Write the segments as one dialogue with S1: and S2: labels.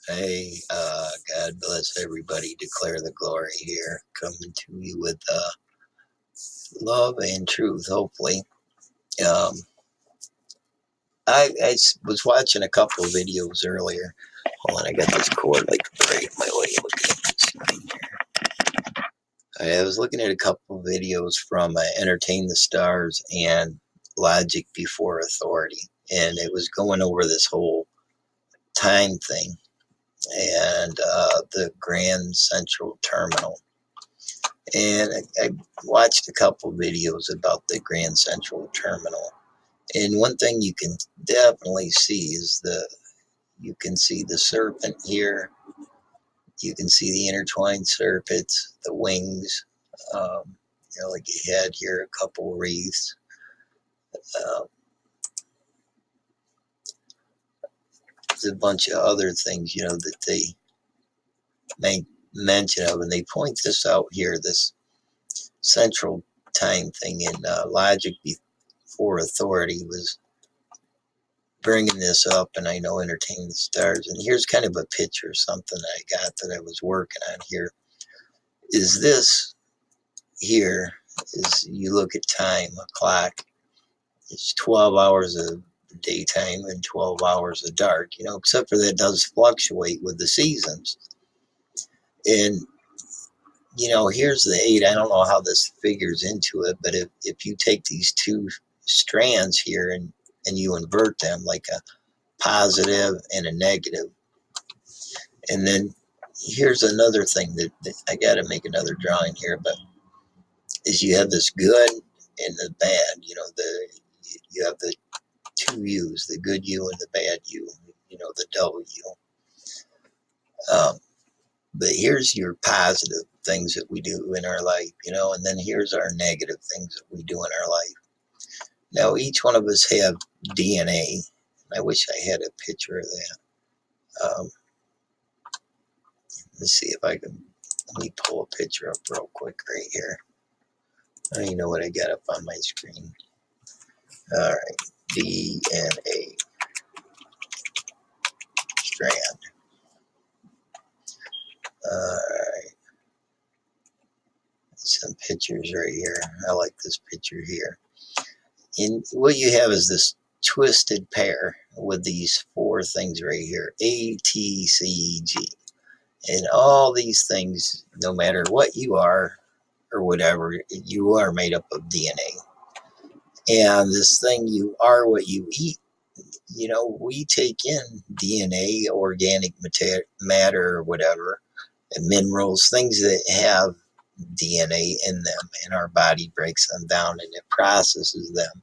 S1: Hey, God bless everybody. Declare the glory here. Coming to you with love and truth, hopefully. Um, I was watching a couple of videos earlier. Hold on, I got this cord like right in my way. Look at this. I was looking at a couple of videos from Enterthe5t4rz and Logic Before Authority, and it was going over this whole time thing and the Grand Central Terminal. And I watched a couple videos about the Grand Central Terminal. And one thing you can definitely see is you can see the serpent here. You can see the intertwined serpents, the wings. Like you had here, a couple wreaths. Uh, there's a bunch of other things, that they make mention of. And they point this out here, this central time thing in Logic Before Authority was bringing this up, and I know Enterthe5t4rz. And here's kind of a picture of something I got that I was working on here. Is this here, is you look at time, a clock, it's 12 hours of daytime and 12 hours of dark, except for that does fluctuate with the seasons. And, here's the 8. I don't know how this figures into it, but if you take these two strands here and you invert them like a positive and a negative. And then here's another thing that I got to make another drawing here, but is you have this good and the bad. You have the two U's, the good you and the bad you. The double U. But here's your positive things that we do in our life, and then here's our negative things that we do in our life. Now, each one of us have DNA. I wish I had a picture of that. Let's see if I can, let me pull a picture up real quick right here. I don't even know what I got up on my screen. All right, DNA strand. All right, some pictures right here. I like this picture here. And what you have is this twisted pair with these 4 things right here, A, T, C, G. And all these things, no matter what you are or whatever, you are made up of DNA. And this thing, you are what you eat. We take in DNA, organic matter or whatever, and minerals, things that have DNA in them, and our body breaks them down and it processes them,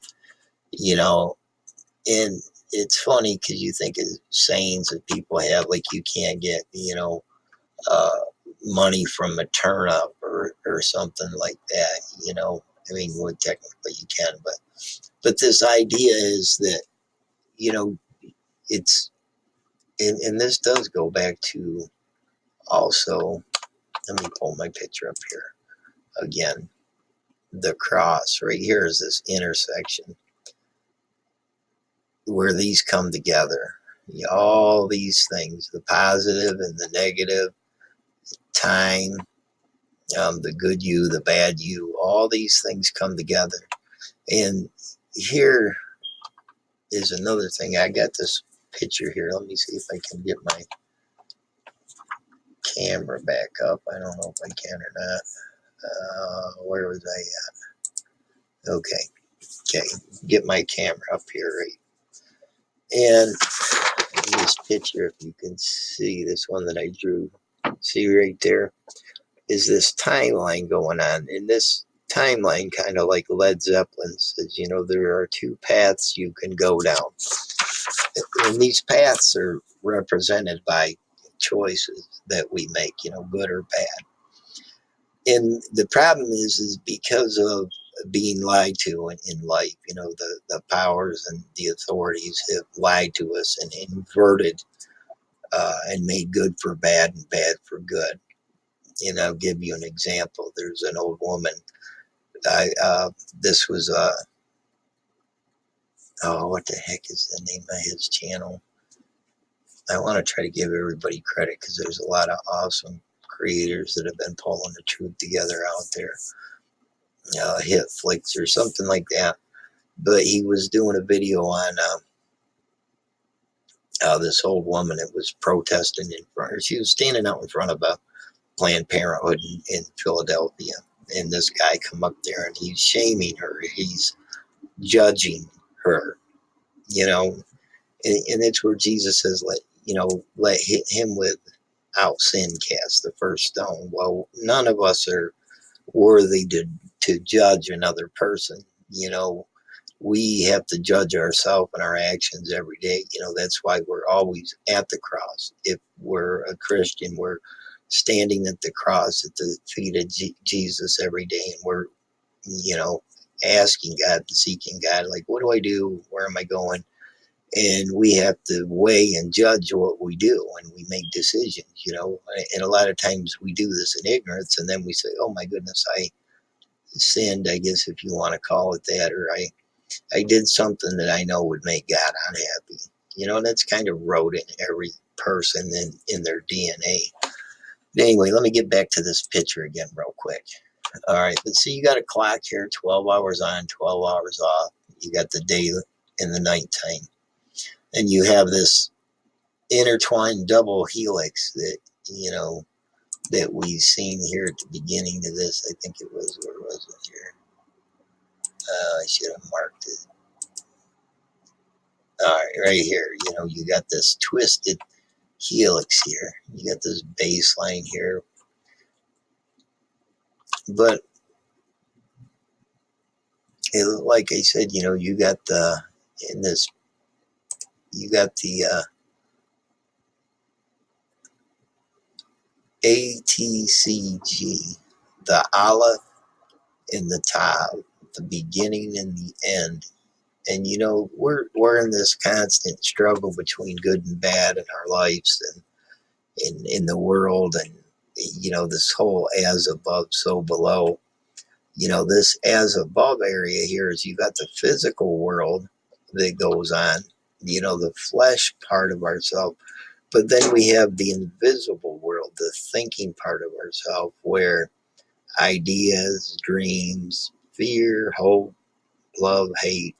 S1: and it's funny because you think of sayings that people have, like you can't get, uh, money from a turnip or something like that, I mean, well, technically you can, but this idea is that, it's, and this does go back to also, let me pull my picture up here again. The cross right here is this intersection where these come together. All these things, the positive and the negative, time, the good you, the bad you, all these things come together. And here is another thing. I got this picture here. Let me see if I can get my camera back up. I don't know if I can or not. Where was I at? Okay, get my camera up here, right? And this picture, if you can see this one that I drew, see right there, is this timeline going on. And this timeline, kind of like Led Zeppelin says, there are 2 paths you can go down. And these paths are represented by choices that we make, good or bad. And the problem is because of being lied to in life, the powers and the authorities have lied to us and inverted and made good for bad and bad for good. And I'll give you an example. There's an old woman. This was what the heck is the name of his channel? I want to try to give everybody credit because there's a lot of awesome creators that have been pulling the truth together out there. Hit flicks or something like that. But he was doing a video on this old woman that was protesting in front. She was standing out in front of a Planned Parenthood in Philadelphia, and this guy come up there and he's shaming her. He's judging her, you know, and it's where Jesus says, let him without sin cast the first stone. Well, none of us are worthy to judge another person. We have to judge ourselves and our actions every day. That's why we're always at the cross. If we're a Christian, we're standing at the cross at the feet of Jesus every day, and we're, asking God and seeking God, like, what do I do? Where am I going? And we have to weigh and judge what we do, and we make decisions, and a lot of times we do this in ignorance, and then we say, oh my goodness, I sinned, I guess, if you want to call it that, or I did something that I know would make God unhappy. That's kind of wrote in every person in their DNA. But anyway, let me get back to this picture again real quick. All right, but see, you got a clock here, 12 hours on, 12 hours off. You got the day and the nighttime. And you have this intertwined double helix that we've seen here at the beginning of this. I think it was, where was it here? I should have marked it. All right, right here, you got this twisted helix here. You got this baseline here. But like I said, you got the ATCG, the Aleph and the Tav, the beginning and the end. And we're in this constant struggle between good and bad in our lives and in the world, and this whole as above, so below. This as above area here is you got the physical world that goes on, the flesh part of ourselves. But then we have the invisible world, the thinking part of ourselves, where ideas, dreams, fear, hope, love, hate,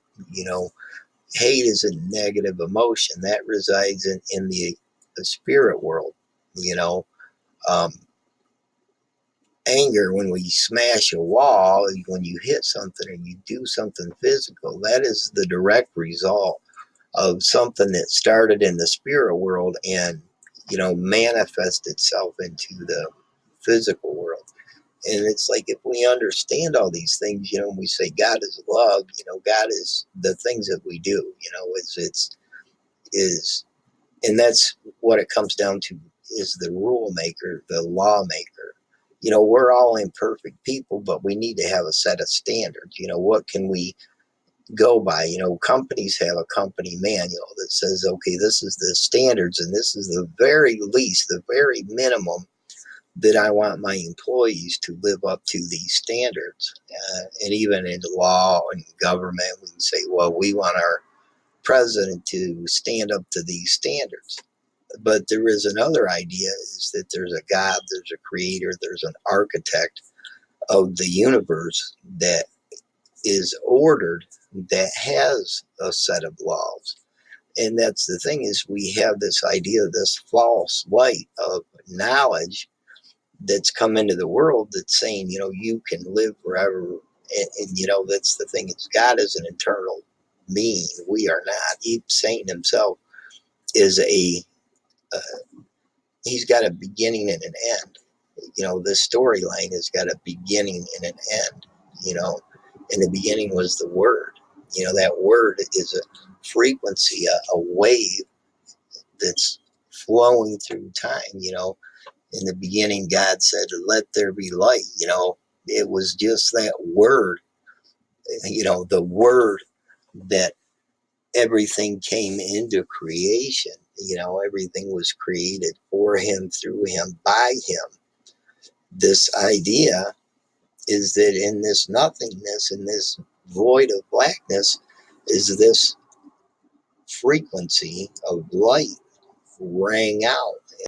S1: hate is a negative emotion that resides in the spirit world, um, anger, when we smash a wall, when you hit something or you do something physical, that is the direct result of something that started in the spirit world and manifest itself into the physical world. And it's like, if we understand all these things, we say God is love, God is the things that we do, is and that's what it comes down to, is the rule maker, the lawmaker. We're all imperfect people, but we need to have a set of standards. What can we go by? Companies have a company manual that says, okay, this is the standards, and this is the very least, the very minimum that I want my employees to live up to these standards. And even in law and government, we can say, well, we want our president to stand up to these standards. But there is another idea, is that there's a God, there's a creator, there's an architect of the universe that is ordered, that has a set of laws. And that's the thing, is we have this idea, this false light of knowledge that's come into the world that's saying, you can live forever. And that's the thing, is God is an eternal being. We are not. Satan himself is he's got a beginning and an end. This storyline has got a beginning and an end, and the beginning was the word. That word is a frequency, a wave that's flowing through time. In the beginning, God said, let there be light. It was just that word, the word that everything came into creation. Everything was created for him, through him, by him. This idea is that in this nothingness, in this void of blackness, is this frequency of light. rang out.